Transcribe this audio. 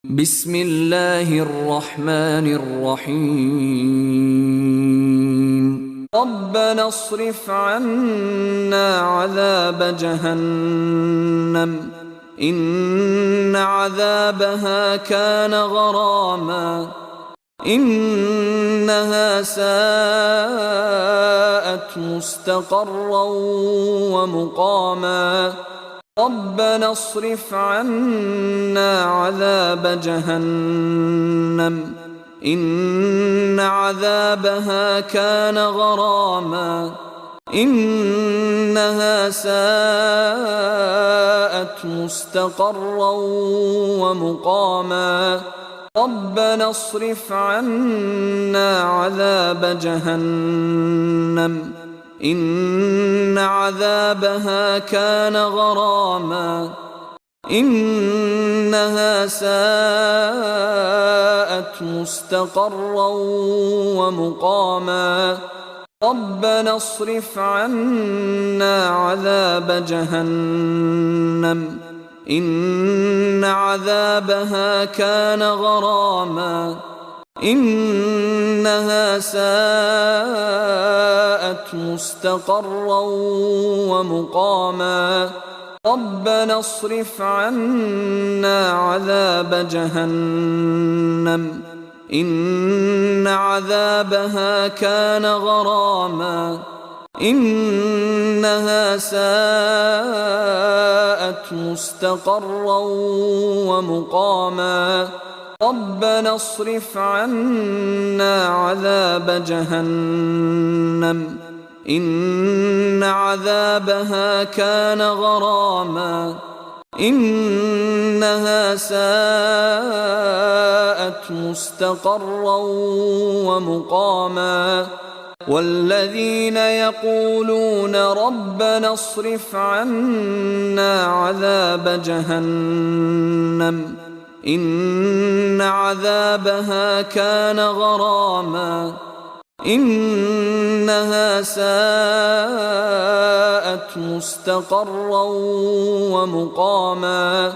بسم الله الرحمن الرحيم ربنا اصرف عنا عذاب جهنم إن عذابها كان غراما إنها ساءت مستقرا ومقاما ربنا اصرف عنا عذاب جهنم إن عذابها كان غراما إنها ساءت مستقرا ومقاما ربنا اصرف عنا عذاب جهنم إن عذابها كان غراما إنها ساءت مستقرا ومقاما ربنا اصرف عنا عذاب جهنم إن عذابها كان غراما إنها ساءت مستقرا ومقاما ربنا اصرف عنا عذاب جهنم إن عذابها كان غراما إنها ساءت مستقرا ومقاما ربنا اصرف عنا عذاب جهنم إن عذابها كان غراما إنها ساءت مستقرا ومقاما والذين يقولون ربنا اصرف عنا عذاب جهنم إن عذابها كان غراما إنها ساءت مستقرا ومقاما